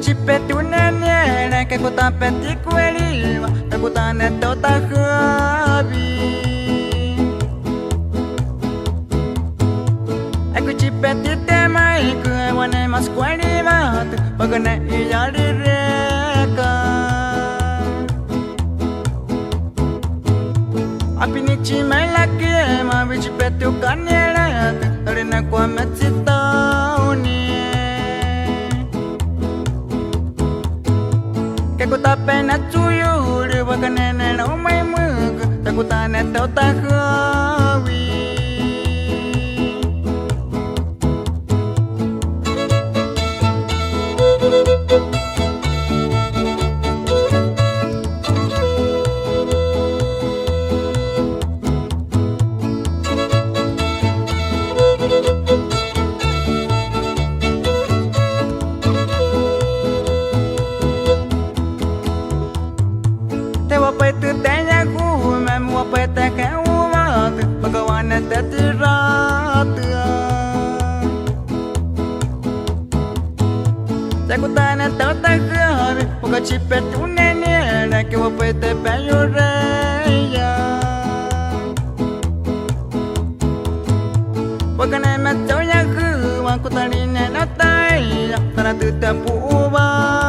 ci peti un'aniera che cota peti quelli ma cota netto ta khabi aku ci peti te mai ku wane mas kwani mat bagana iyari reka api ni ci mai lagi ma ci peti ukaniera tarina kwa metita Aku tak pernah tuyul di bagian nenek umai muk, aku tak nak tahu tak kawi. Apa itu tanya ku, memu apa tak kau mat, bagaimana tak terat. Aku tak nak tahu tak kau, bukan cipet unenya, nak kau apa itu bayuraya. Bagaimana tahu yang ku, aku tak ni nak tahu, tak tu tak puas.